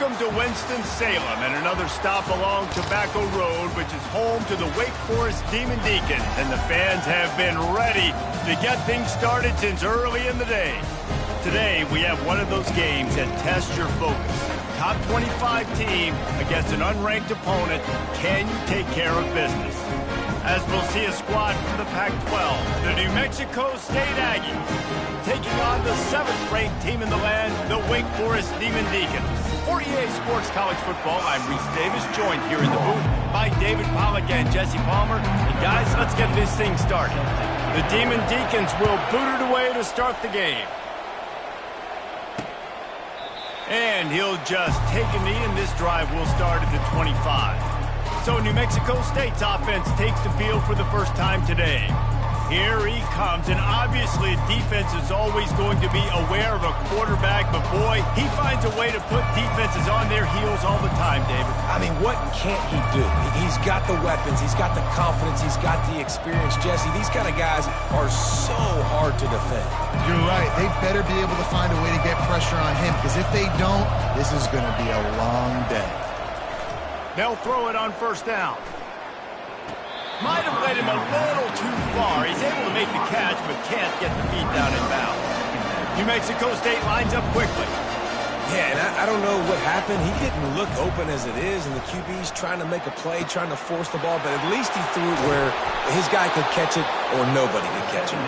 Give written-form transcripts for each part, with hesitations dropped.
Welcome to Winston-Salem and another stop along Tobacco Road, which is home to the Wake Forest Demon Deacons, and the fans have been ready to get things started since early in the day. Today, we have one of those games that tests your focus. Top 25 team against an unranked opponent. Can you take care of business? As we'll see a squad from the Pac-12, the New Mexico State Aggies, taking on the 7th-ranked team in the land, the Wake Forest Demon Deacons. For EA Sports College Football, I'm Reese Davis, joined here in the booth by David Pollack and Jesse Palmer. And guys, let's get this thing started. The Demon Deacons will boot it away to start the game. And he'll just take a knee, and this drive will start at the 25. So New Mexico State's offense takes the field for the first time today. Here he comes, and obviously defense is always going to be aware of a quarterback, but boy, he finds a way to put defenses on their heels all the time, David. I mean, what can't he do? He's got the weapons, he's got the confidence, he's got the experience. Jesse, these kind of guys are so hard to defend. You're right. They better be able to find a way to get pressure on him, because if they don't, this is going to be a long day. They'll throw it on first down. Might have led him a little too far. He's able to make the catch, but can't get the feet down in bounds. New Mexico State lines up quickly. Yeah, and I don't know what happened. He didn't look open as it is, and the QB's trying to make a play, trying to force the ball, but at least he threw it where his guy could catch it or nobody could catch it.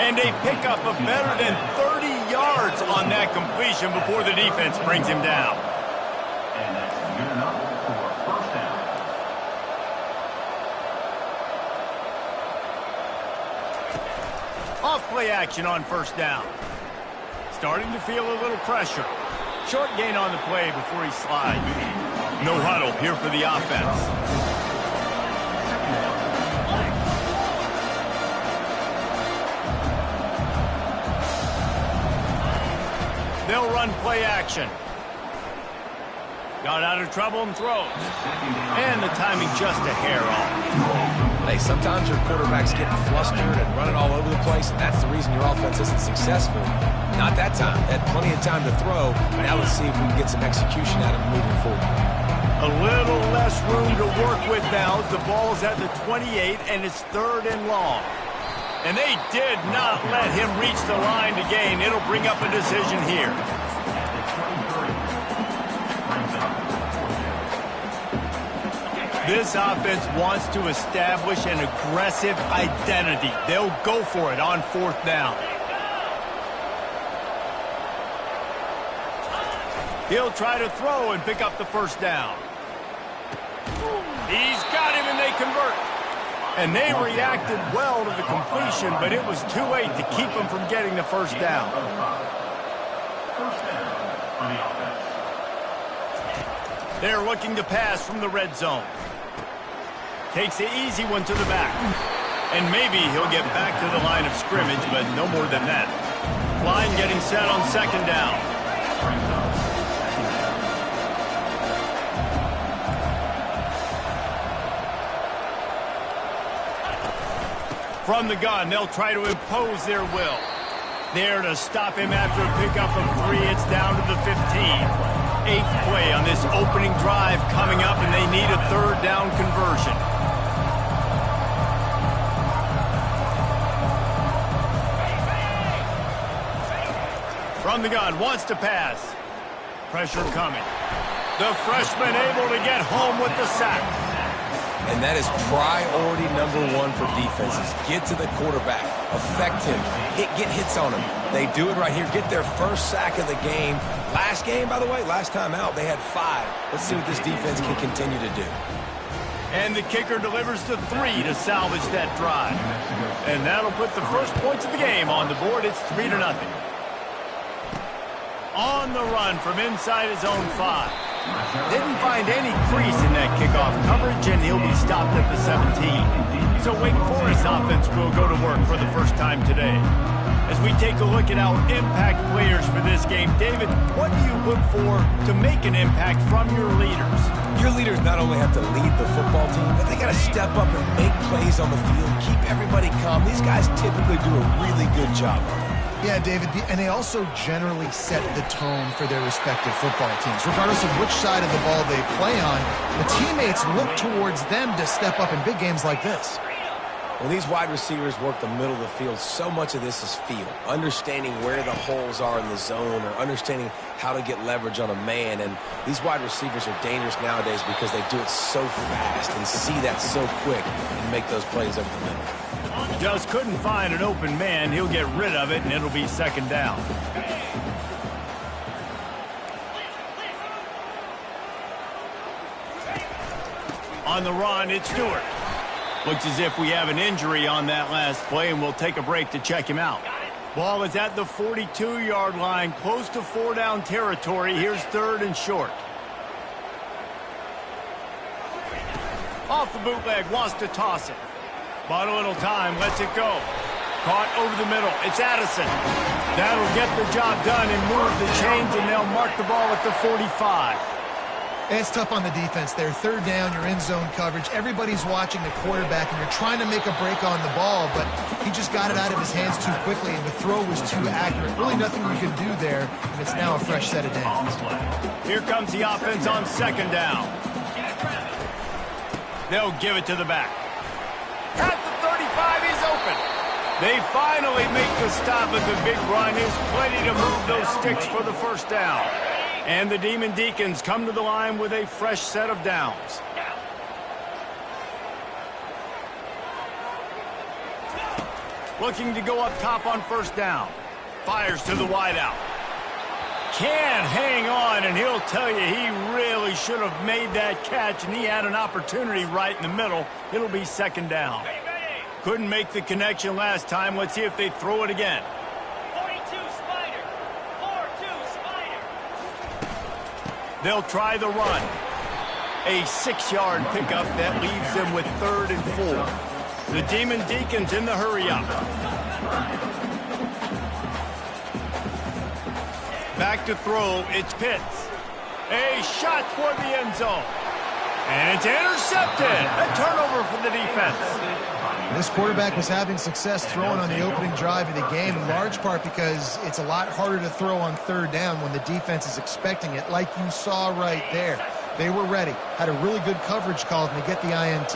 And a pickup of better than 30 yards on that completion before the defense brings him down. And that's good enough for first down. Off play action on first down. Starting to feel a little pressure. Short gain on the play before he slides. No huddle here for the offense. They'll run play action. Got out of trouble and throws. And the timing just a hair off. Hey, sometimes your quarterback's getting flustered and running all over the place, and that's the reason your offense isn't successful. Not that time. Had plenty of time to throw. Now let's see if we can get some execution out of him moving forward. A little less room to work with now. The ball's at the 28, and it's 3rd and long. And they did not let him reach the line to gain. It'll bring up a decision here. This offense wants to establish an aggressive identity. They'll go for it on 4th down. He'll try to throw and pick up the first down. He's got him, and they convert. And they reacted well to the completion, but it was too late to keep him from getting the first down. First down for the offense. They're looking to pass from the red zone. Takes the easy one to the back. And maybe he'll get back to the line of scrimmage, but no more than that. Line getting set on 2nd down. From the gun, they'll try to impose their will. There to stop him after a pickup of 3. It's down to the 15. 8th play on this opening drive coming up, and they need a 3rd down conversion. From the gun, wants to pass. Pressure coming. The freshman able to get home with the sack. And that is priority #1 for defenses. Get to the quarterback. Affect him. Get hits on him. They do it right here. Get their first sack of the game. Last game, by the way, last time out, they had 5. Let's see what this defense can continue to do. And the kicker delivers the 3 to salvage that drive. And that'll put the first points of the game on the board. It's 3-0. On the run from inside his own 5. Didn't find any crease in that kickoff coverage, and he'll be stopped at the 17. So Wake Forest offense will go to work for the first time today. As we take a look at our impact players for this game, David, what do you look for to make an impact from your leaders? Your leaders not only have to lead the football team, but they got to step up and make plays on the field, keep everybody calm. These guys typically do a really good job of it. Yeah, David, and they also generally set the tone for their respective football teams. Regardless of which side of the ball they play on, the teammates look towards them to step up in big games like this. When these wide receivers work the middle of the field, so much of this is feel. Understanding where the holes are in the zone or understanding how to get leverage on a man. And these wide receivers are dangerous nowadays because they do it so fast and see that so quick and make those plays over the middle. Just couldn't find an open man. He'll get rid of it, and it'll be second down. On the run, it's Stewart. Looks as if we have an injury on that last play, and we'll take a break to check him out. Ball is at the 42-yard line, close to four-down territory. Here's third and short. Off the bootleg, wants to toss it. Bought a little time, lets it go. Caught over the middle. It's Addison. That'll get the job done and move the chains, and they'll mark the ball at the 45. It's tough on the defense there. Third down, you're in zone coverage. Everybody's watching the quarterback, and you're trying to make a break on the ball, but he just got it out of his hands too quickly, and the throw was too accurate. Really nothing you can do there, and it's now a fresh set of downs. Here comes the offense on second down. They'll give it to the back. At the 35, he's open. They finally make the stop, but the big run is plenty to move those sticks for the first down. And the Demon Deacons come to the line with a fresh set of downs. Looking to go up top on first down. Fires to the wideout. Can't hang on, and he'll tell you he really should have made that catch, and he had an opportunity right in the middle. It'll be second down. Couldn't make the connection last time. Let's see if they throw it again. 42 Spider. 4-2 Spider. They'll try the run. A 6-yard pickup that leaves them with third and 4. The Demon Deacons in the hurry-up. Back to throw, it's Pitts. A shot toward the end zone. And it's intercepted. A turnover for the defense. This quarterback was having success throwing on the opening drive of the game, in large part because it's a lot harder to throw on third down when the defense is expecting it, like you saw right there. They were ready, had a really good coverage call, and they get the INT.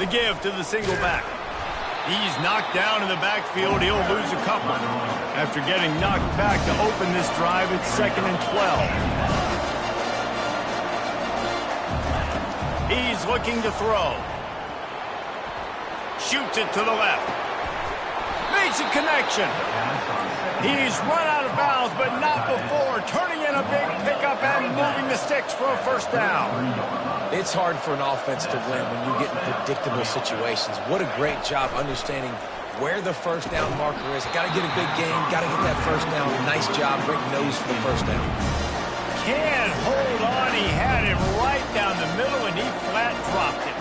The give to the single back. He's knocked down in the backfield. He'll lose a couple. After getting knocked back to open this drive, it's second and 12. He's looking to throw. Shoots it to the left. Makes a connection. He's run out of bounds, but not before. Turning in a big pickup and moving the sticks for a first down. It's hard for an offense to win when you get in predictable situations. What a great job understanding where the first down marker is. Got to get a big game. Got to get that first down. Nice job. Great nose for the first down. Can't hold on. He had it right down the middle, and he flat dropped it.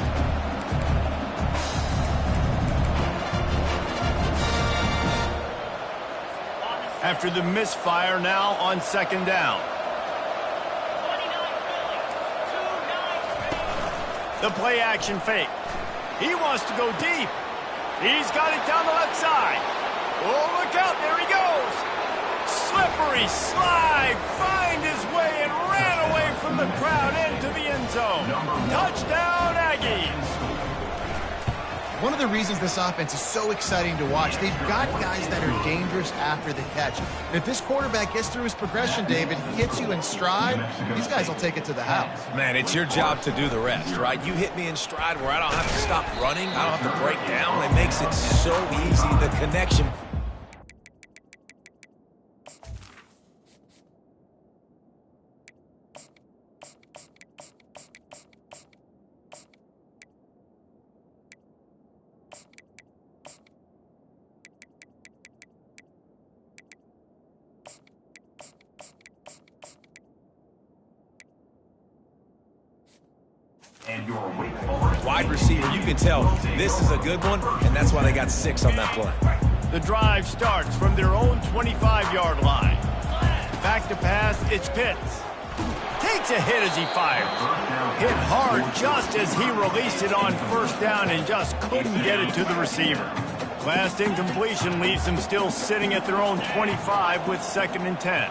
After the misfire, now on second down. The play action fake. He wants to go deep. He's got it down the left side. Oh, look out. There he goes. Slippery slide. Find his way and ran away from the crowd into the end zone. Touchdown, Aggies. One of the reasons this offense is so exciting to watch, they've got guys that are dangerous after the catch. And if this quarterback gets through his progression, David, hits you in stride, these guys will take it to the house. Man, it's your job to do the rest, right? You hit me in stride where I don't have to stop running. I don't have to break down. It makes it so easy, the connection. And your Wake Forest Wide receiver, you can tell this is a good one, and that's why they got 6 on that play. The drive starts from their own 25-yard line. Back to pass, it's Pitts. Takes a hit as he fires. Hit hard just as he released it on first down and just couldn't get it to the receiver. Last incompletion leaves them still sitting at their own 25 with 2nd and 10.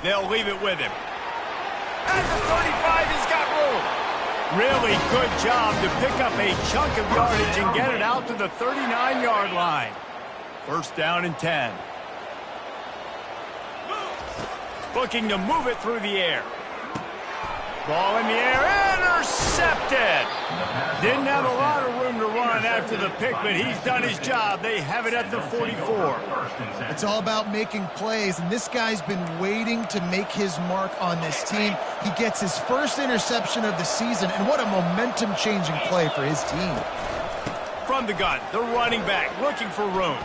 They'll leave it with him. At the 35, he's got room. Really good job to pick up a chunk of yardage and get it out to the 39-yard line. 1st down and 10. Looking to move it through the air. Ball in the air, intercepted. Didn't have a lot of room to run after the pick, but he's done his job. They have it at the 44. It's all about making plays, and this guy's been waiting to make his mark on this team. He gets his first interception of the season, and what a momentum-changing play for his team. From the gun, the running back looking for room.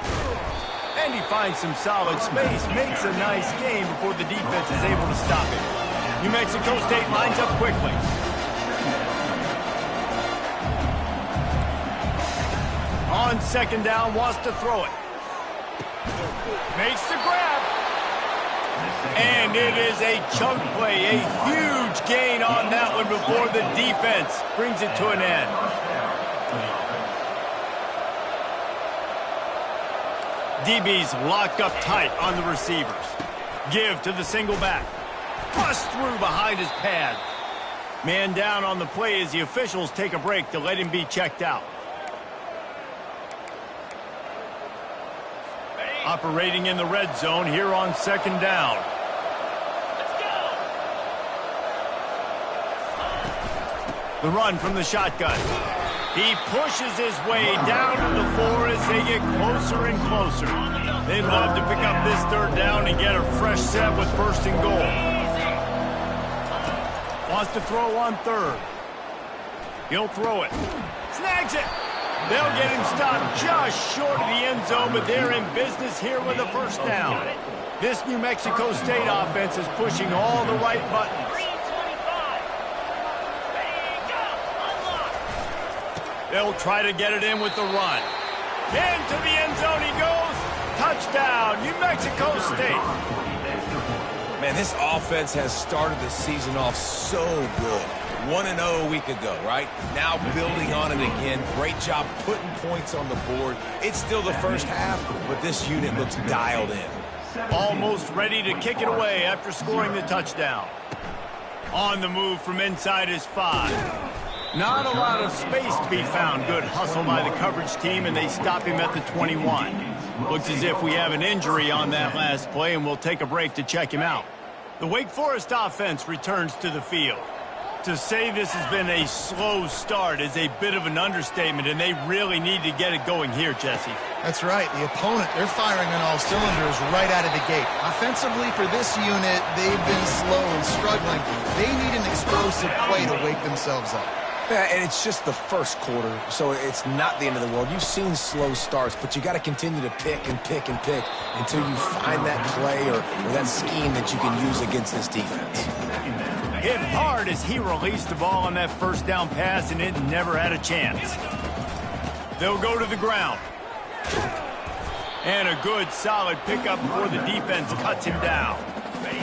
And he finds some solid space, makes a nice game before the defense is able to stop him. New Mexico State lines up quickly. On 2nd down, wants to throw it. Makes the grab. And it is a chunk play, a huge gain on that one before the defense brings it to an end. DB's locked up tight on the receivers. Give to the single back. Bust through behind his pad. Man down on the play as the officials take a break to let him be checked out. Operating in the red zone here on 2nd down. Let's go. The run from the shotgun. He pushes his way down to the 4 as they get closer and closer. They'd love to pick up this 3rd down and get a fresh set with 1st and goal. Wants to throw on 3rd. He'll throw it. Snags it. They'll get him stopped just short of the end zone, but they're in business here with a 1st down. This New Mexico State offense is pushing all the right buttons. 3:25. Ready, go. Unlock. They'll try to get it in with the run. Into the end zone he goes. Touchdown, New Mexico State. Man, this offense has started the season off so good. 1-0 a week ago, right? Now building on it again. Great job putting points on the board. It's still the first half, but this unit looks dialed in. Almost ready to kick it away after scoring the touchdown. On the move from inside his 5. Not a lot of space to be found. Good hustle by the coverage team, and they stop him at the 21. Looks as if we have an injury on that last play, and we'll take a break to check him out. The Wake Forest offense returns to the field. To say this has been a slow start is a bit of an understatement, and they really need to get it going here, Jesse. That's right. The opponent, they're firing on all cylinders right out of the gate. Offensively, for this unit, they've been slow and struggling. They need an explosive play to wake themselves up. Yeah, and it's just the first quarter, so it's not the end of the world. You've seen slow starts, but you got to continue to pick and pick and pick until you find that play or that scheme that you can use against this defense. Hit hard as he released the ball on that 1st down pass, and it never had a chance. They'll go to the ground. And a good, solid pickup before the defense cuts him down.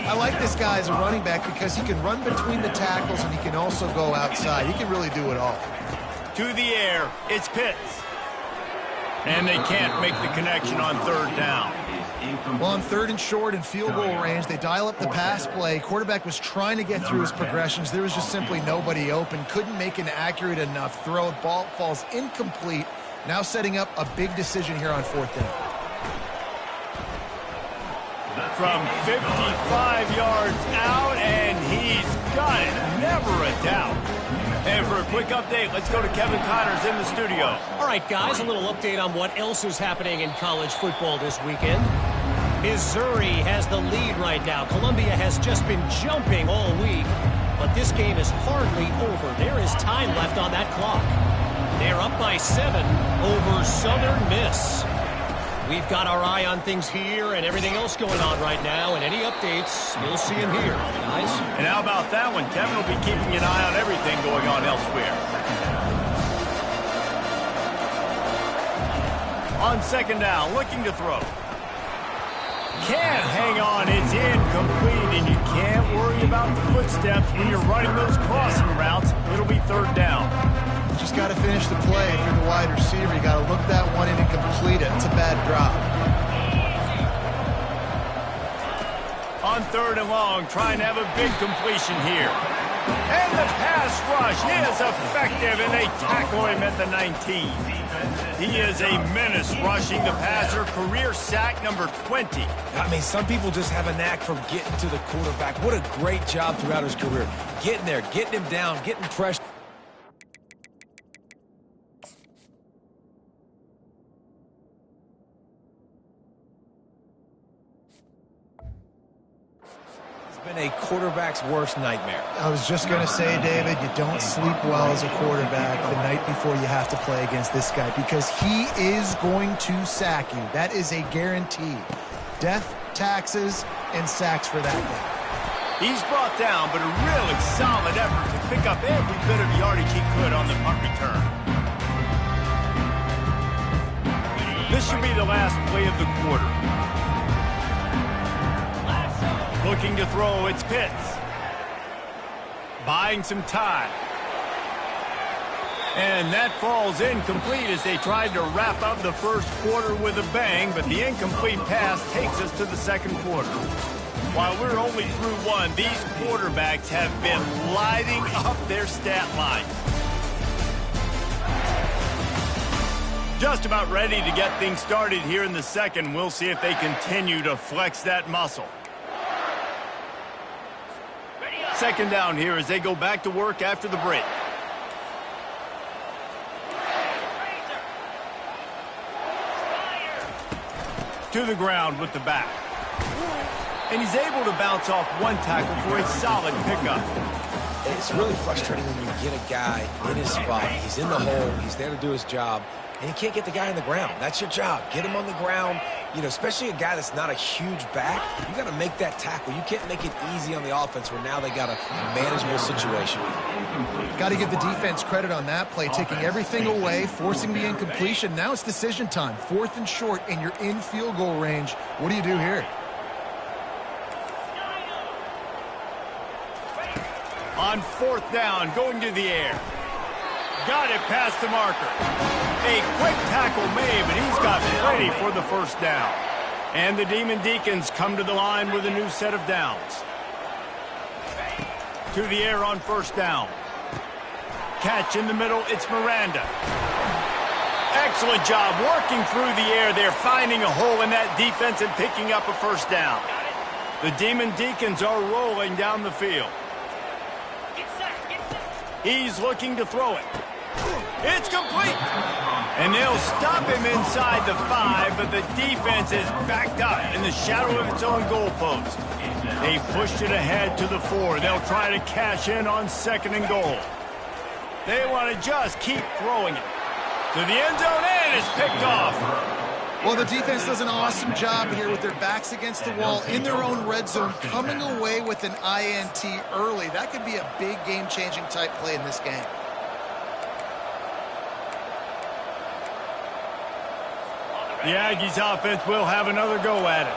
I like this guy as a running back because he can run between the tackles and he can also go outside. He can really do it all. To the air, it's Pitts. And they can't make the connection on 3rd down. Well, on 3rd and short and field goal range, they dial up the pass play. Quarterback was trying to get through his progressions. There was just simply nobody open. Couldn't make an accurate enough throw. Ball falls incomplete. Now setting up a big decision here on 4th down. From 55 yards out, and he's got it. Never a doubt. And for a quick update, let's go to Kevin Connors in the studio. All right, guys, a little update on what else is happening in college football this weekend. Missouri has the lead right now. Columbia has just been jumping all week, but this game is hardly over. There is time left on that clock. They're up by 7 over Southern Miss. We've got our eye on things here and everything else going on right now, and any updates, you'll see them here, guys. And how about that one? Kevin will be keeping an eye on everything going on elsewhere. On 2nd down, looking to throw. Can't hang on. It's incomplete, and you can't worry about the footsteps when you're running those crossing routes. It'll be third down. Just got to finish the play. If you're the wide receiver, you got to look that one in and complete it. It's a bad drop. On third and long, trying to have a big completion here. And the pass rush is effective, and they tackle him at the 19. He is a menace rushing the passer. Career sack number 20. I mean, some people just have a knack for getting to the quarterback. What a great job throughout his career. Getting there, getting him down, getting pressure. Been a quarterback's worst nightmare. I was just going to say, David, you don't sleep well as a quarterback the night before you have to play against this guy because he is going to sack you. That is a guarantee. Death, taxes, and sacks for that guy. He's brought down, but a really solid effort to pick up every bit of yardage he could on the punt return. This should be the last play of the quarter. Looking to throw, it's Pitts. Buying some time. And that falls incomplete as they tried to wrap up the first quarter with a bang, but the incomplete pass takes us to the second quarter. While we're only through one, these quarterbacks have been lighting up their stat line. Just about ready to get things started here in the second. We'll see if they continue to flex that muscle. Second down here as they go back to work after the break. To the ground with the back. And he's able to bounce off one tackle for a solid pickup. It's really frustrating when you get a guy in his spot. He's in the hole. He's there to do his job. And you can't get the guy on the ground. That's your job. Get him on the ground. You know, especially a guy that's not a huge back. You got to make that tackle. You can't make it easy on the offense where now they got a manageable situation. Got to give the defense credit on that play, taking everything away, forcing the incompletion. Now it's decision time. Fourth and short, and you're in field goal range. What do you do here? On fourth down, going to the air. Got it past the marker. A quick tackle made, but he's got plenty for the first down. And the Demon Deacons come to the line with a new set of downs. To the air on first down. Catch in the middle, it's Miranda. Excellent job working through the air there, finding a hole in that defense and picking up a first down. The Demon Deacons are rolling down the field. He's looking to throw it. It's complete. And they'll stop him inside the 5, but the defense is backed up in the shadow of its own goalpost. They pushed it ahead to the 4. They'll try to cash in on second and goal. They want to just keep throwing it. To the end zone, and it's picked off. Well, the defense does an awesome job here with their backs against the wall in their own red zone, coming away with an INT early. That could be a big game-changing type play in this game. The Aggies offense will have another go at it.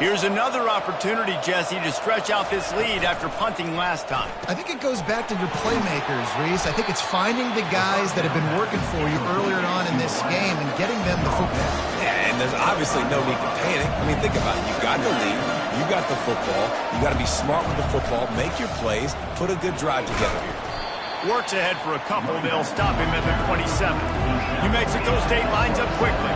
Here's another opportunity, Jesse, to stretch out this lead after punting last time. I think it goes back to your playmakers, Reese. I think it's finding the guys that have been working for you earlier on in this game and getting them the football. Yeah, and there's obviously no need to panic. I mean, think about it. You got the lead. You got the football. You got to be smart with the football. Make your plays. Put a good drive together here. Works ahead for a couple. They'll stop him at the 27. New Mexico State lines up quickly.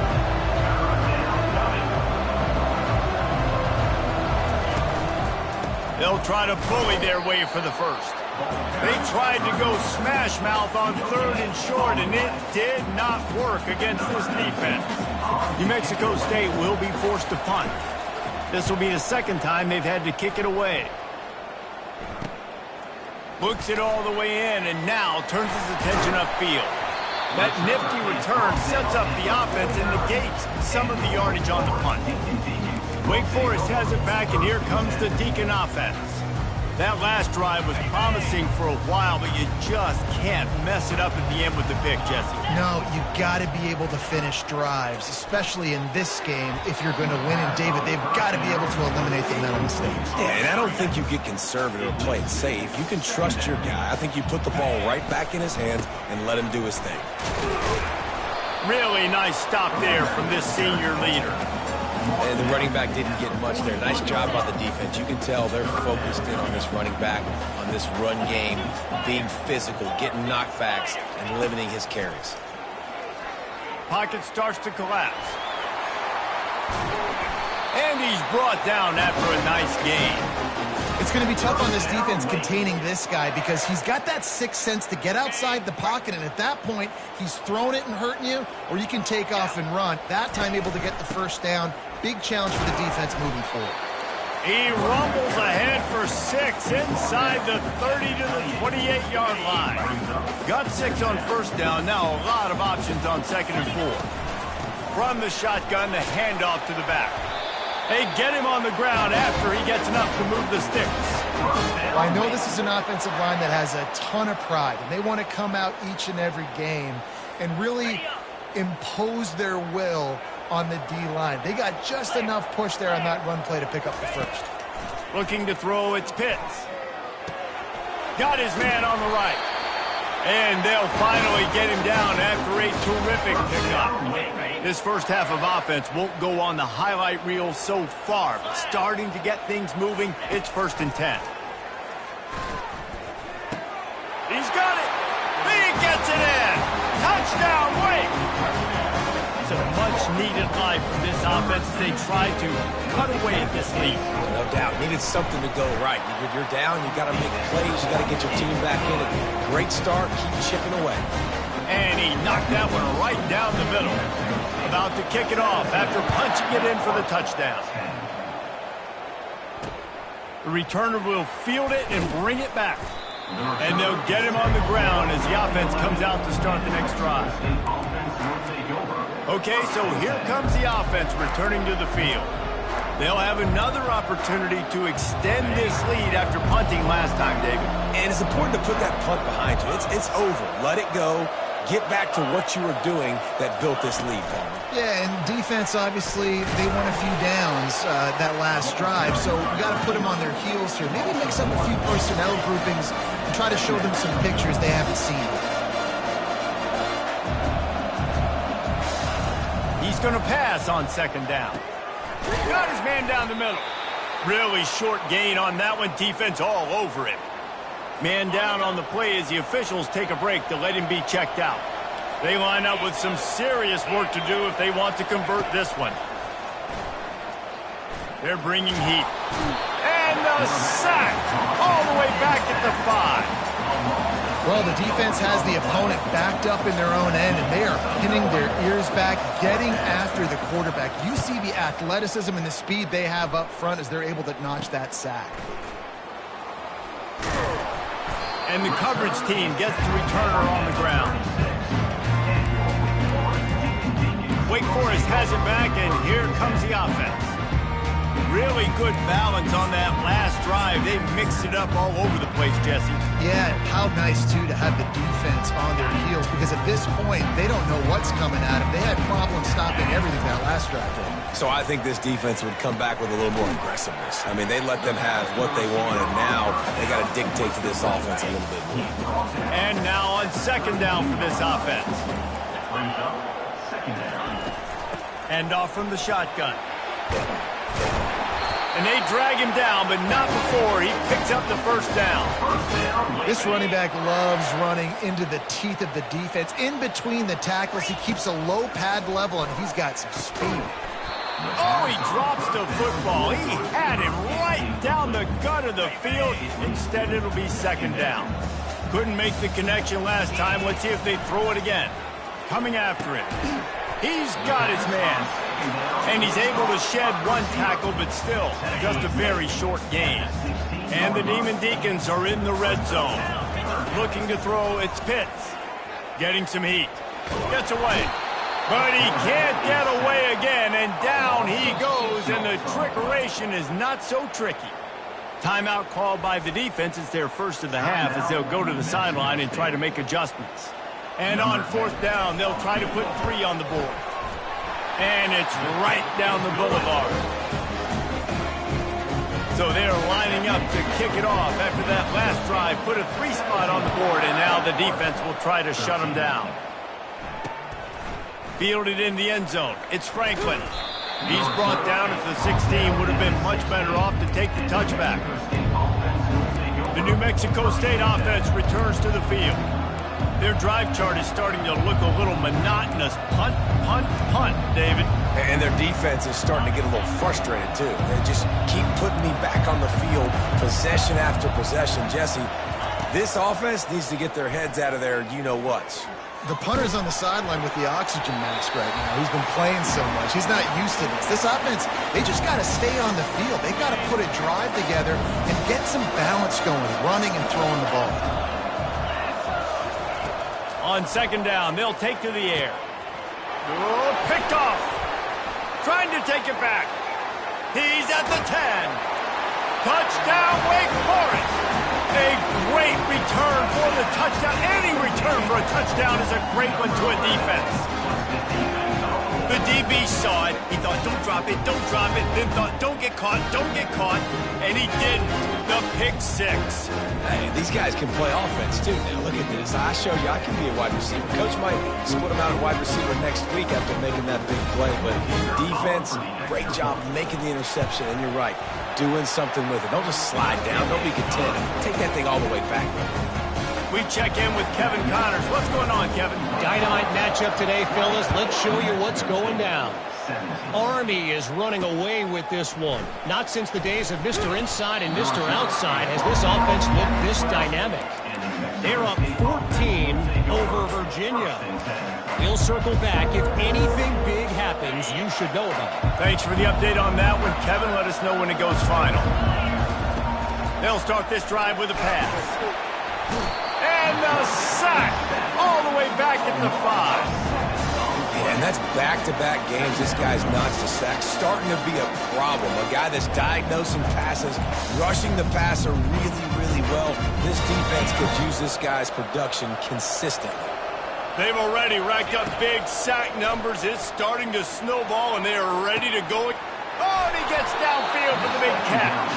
They'll try to bully their way for the first. They tried to go smash mouth on third and short, and it did not work against this defense. New Mexico State will be forced to punt. This will be the second time they've had to kick it away. Looks it all the way in, and now turns his attention upfield. That nifty return sets up the offense and negates some of the yardage on the punt. Wake Forest has it back, and here comes the Deacon offense. That last drive was promising for a while, but you just can't mess it up at the end with the pick, Jesse. No, you got to be able to finish drives, especially in this game. If you're going to win, and David, they've got to be able to eliminate the mental mistakes. Yeah, and I don't think you get conservative or play it safe. You can trust your guy. I think you put the ball right back in his hands and let him do his thing. Really nice stop there from this senior leader. And the running back didn't get much there. Nice job by the defense. You can tell they're focused in on this running back, on this run game, being physical, getting knockbacks, and limiting his carries. Pocket starts to collapse. And he's brought down after a nice gain. It's going to be tough on this defense containing this guy because he's got that sixth sense to get outside the pocket, and at that point, he's throwing it and hurting you, or you can take off and run. That time able to get the first down. Big challenge for the defense moving forward. He rumbles ahead for 6 inside the 30 to the 28-yard line. Got 6 on first down. Now a lot of options on 2nd and 4. From the shotgun, the handoff to the back. They get him on the ground after he gets enough to move the sticks. Well, I know this is an offensive line that has a ton of pride, and they want to come out each and every game and really impose their will on the D-line. They got just enough push there on that run play to pick up the first. Looking to throw, it's Pitts. Got his man on the right. And they'll finally get him down after a terrific pickup. This first half of offense won't go on the highlight reel so far, but starting to get things moving, it's 1st and 10. He's got it. He gets it in. Touchdown, Wake. It's a much-needed line from this offense as they try to cut away at this lead. No doubt. Needed something to go right. When you're down, you got to make plays. You got to get your team back in it. Great start. Keep chipping away. And he knocked that one right down the middle. About to kick it off after punching it in for the touchdown. The returner will field it and bring it back. And they'll get him on the ground as the offense comes out to start the next drive. Okay, so here comes the offense returning to the field. They'll have another opportunity to extend this lead after punting last time, David. And it's important to put that punt behind you. It's over. Let it go. Get back to what you were doing that built this lead, Paul. Yeah, and defense, obviously, they won a few downs that last drive, so you got to put them on their heels here. Maybe mix up a few personnel groupings and try to show them some pictures they haven't seen. He's going to pass on 2nd down. Got his man down the middle. Really short gain on that one. Defense all over it. Man down on the play as the officials take a break to let him be checked out. They line up with some serious work to do if they want to convert this one. They're bringing heat. And the sack all the way back at the 5. Well, the defense has the opponent backed up in their own end, and they are pinning their ears back, getting after the quarterback. You see the athleticism and the speed they have up front as they're able to notch that sack. And the coverage team gets the returner on the ground. Wake Forest has it back, and here comes the offense. Really good balance on that last drive. They mixed it up all over the place, Jesse. Yeah, how nice, too, to have the defense on their heels, because at this point, they don't know what's coming at them. They had problems stopping everything that last drive. So I think this defense would come back with a little more aggressiveness. I mean, they let them have what they want, and now they got to dictate to this offense a little bit more. And now on 2nd down for this offense. Hand off from the shotgun. And they drag him down, but not before he picks up the first down. This running back loves running into the teeth of the defense. In between the tackles, he keeps a low pad level, and he's got some speed. Oh, he drops the football. He had him right down the gut of the field. Instead, it'll be 2nd down. Couldn't make the connection last time. Let's see if they throw it again. Coming after it. He's got his man. And he's able to shed one tackle, but still, just a very short gain. And the Demon Deacons are in the red zone. Looking to throw, it's Pitts. Getting some heat. Gets away. But he can't get away again, and down he goes, and the trickeration is not so tricky. Timeout called by the defense. It's their first of the half as they'll go to the sideline and try to make adjustments. And on fourth down, they'll try to put 3 on the board. And it's right down the boulevard. So they're lining up to kick it off after that last drive. Put a 3 spot on the board, and now the defense will try to shut them down. Fielded in the end zone. It's Franklin. He's brought down at the 16. Would have been much better off to take the touchback. The New Mexico State offense returns to the field. Their drive chart is starting to look a little monotonous. Punt, punt, punt, David. And their defense is starting to get a little frustrated, too. They just keep putting me back on the field, possession after possession. Jesse, this offense needs to get their heads out of their you-know-whats. The punter's on the sideline with the oxygen mask right now. He's been playing so much. He's not used to this. This offense, they just got to stay on the field. They've got to put a drive together and get some balance going, running and throwing the ball. On second down, they'll take to the air. Oh, picked off. Trying to take it back. He's at the 10. Touchdown, Wake Forest. A great return for the touchdown. Any return for a touchdown is a great one to a defense. The DB saw it. He thought, don't drop it, don't drop it. Then thought, don't get caught, don't get caught. And he didn't. The pick 6. Hey, these guys can play offense, too. Now, look at this. I show you I can be a wide receiver. Coach might split them out at wide receiver next week after making that big play. But defense, great job making the interception. And you're right, doing something with it. Don't just slide down. Don't be content. Take that thing all the way back. We check in with Kevin Connors. What's going on, Kevin? Dynamite matchup today, fellas. Let's show you what's going down. Army is running away with this one. Not since the days of Mr. Inside and Mr. Outside has this offense looked this dynamic. They're up 14 over Virginia. We'll circle back. If anything big happens, you should know about it. Thanks for the update on that one, Kevin. Let us know when it goes final. They'll start this drive with a pass. And the sack all the way back at the 5. And that's back-to-back games. This guy's notched a sack. Starting to be a problem. A guy that's diagnosing passes, rushing the passer really, really well. This defense could use this guy's production consistently. They've already racked up big sack numbers. It's starting to snowball, and they are ready to go. Oh, and he gets downfield for the big catch.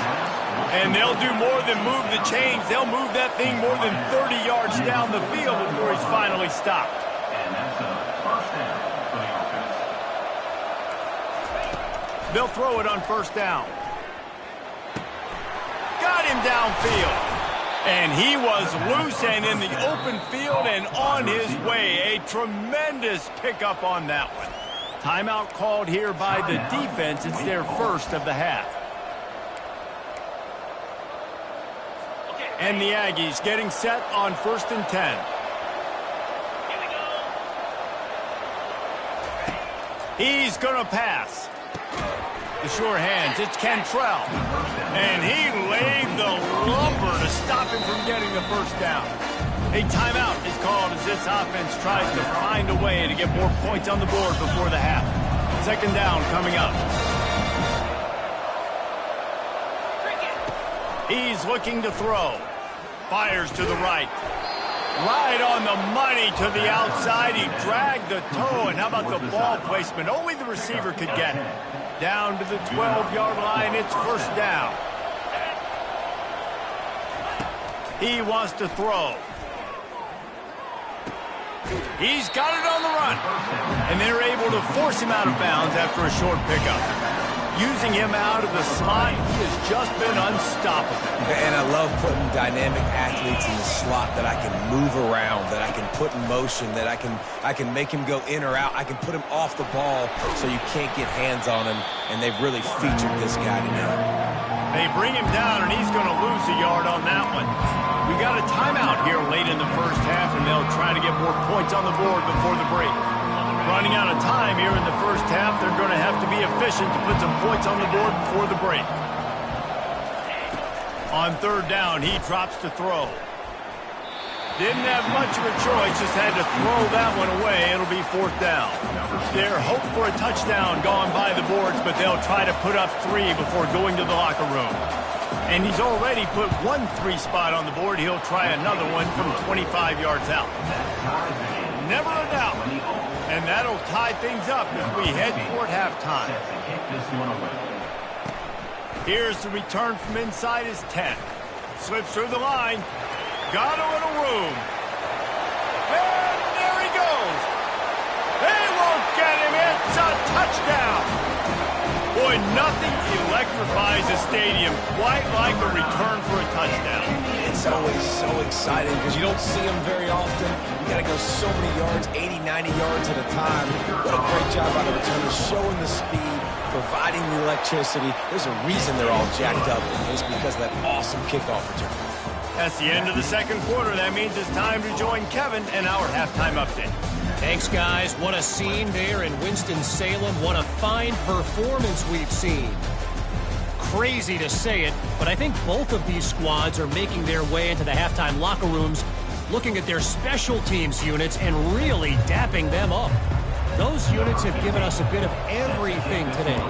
And they'll do more than move the chains. They'll move that thing more than 30 yards down the field before he's finally stopped. And that's a first down for the offense. They'll throw it on first down. Got him downfield. And he was loose and in the open field and on his way. A tremendous pickup on that one. Timeout called here by the defense. It's their first of the half. And the Aggies getting set on 1st and 10. He's going to pass. The sure hands, it's Cantrell. And he laid the lumber to stop him from getting the first down. A timeout is called as this offense tries to find a way to get more points on the board before the half. Second down coming up. He's looking to throw. Fires to the right. Right on the money to the outside. He dragged the toe. And how about the ball placement? Only the receiver could get it. Down to the 12-yard line. It's first down. He wants to throw. He's got it on the run. And they're able to force him out of bounds after a short pickup. Using him out of the slot, he has just been unstoppable. And I love putting dynamic athletes in the slot that I can move around, that I can put in motion, that I can make him go in or out. I can put him off the ball so you can't get hands on him, and they've really featured this guy tonight. They bring him down, and he's going to lose a yard on that one. We got a timeout here late in the first half, and they'll try to get more points on the board before the break. Running out of time here in the first half, they're going to have to be efficient to put some points on the board before the break. On third down, he drops to throw. Didn't have much of a choice, just had to throw that one away. It'll be fourth down. Their hope for a touchdown gone by the boards, but they'll try to put up 3 before going to the locker room. And he's already put one 3 spot on the board. He'll try another one from 25 yards out. Never a doubt. And that'll tie things up as we head toward halftime. Here's the return from inside his 10. Slips through the line. Got a little room. And there he goes. They won't get him. It's a touchdown. Boy, nothing electrifies a stadium quite like a return for a touchdown. It's always so exciting because you don't see them very often. You got to go so many yards, 80, 90 yards at a time. What a great job by the returners, showing the speed, providing the electricity. There's a reason they're all jacked up. It's because of that awesome kickoff return. That's the end of the second quarter. That means it's time to join Kevin and our halftime update. Thanks, guys. What a scene there in Winston-Salem. What a fine performance we've seen. Crazy to say it, but I think both of these squads are making their way into the halftime locker rooms, looking at their special teams units and really dapping them up. Those units have given us a bit of everything today.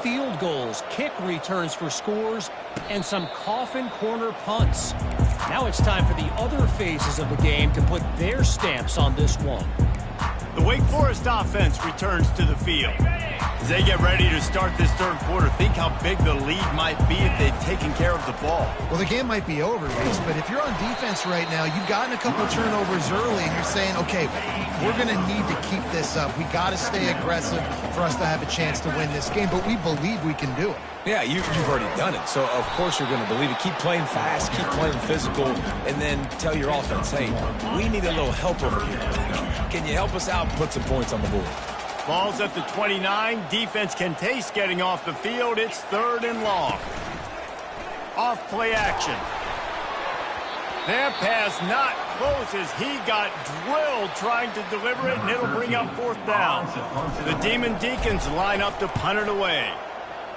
Field goals, kick returns for scores, and some coffin corner punts. Now it's time for the other phases of the game to put their stamps on this one. The Wake Forest offense returns to the field. As they get ready to start this third quarter, think how big the lead might be if they'd taken care of the ball. Well, the game might be over, Reese, but if you're on defense right now, you've gotten a couple turnovers early, and you're saying, okay, we're going to need to keep this up. We got to stay aggressive for us to have a chance to win this game, but we believe we can do it. Yeah, you've already done it, so of course you're going to believe it. Keep playing fast, keep playing physical, and then tell your offense, hey, we need a little help over here. Can you help us out and put some points on the board? Ball's at the 29. Defense can taste getting off the field. It's 3rd and long. Off play action. That pass not close as he got drilled trying to deliver it, and it'll bring up 4th down. The Demon Deacons line up to punt it away.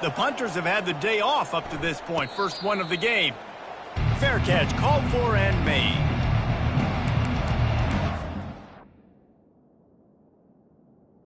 The punters have had the day off up to this point. First one of the game. Fair catch called for and made.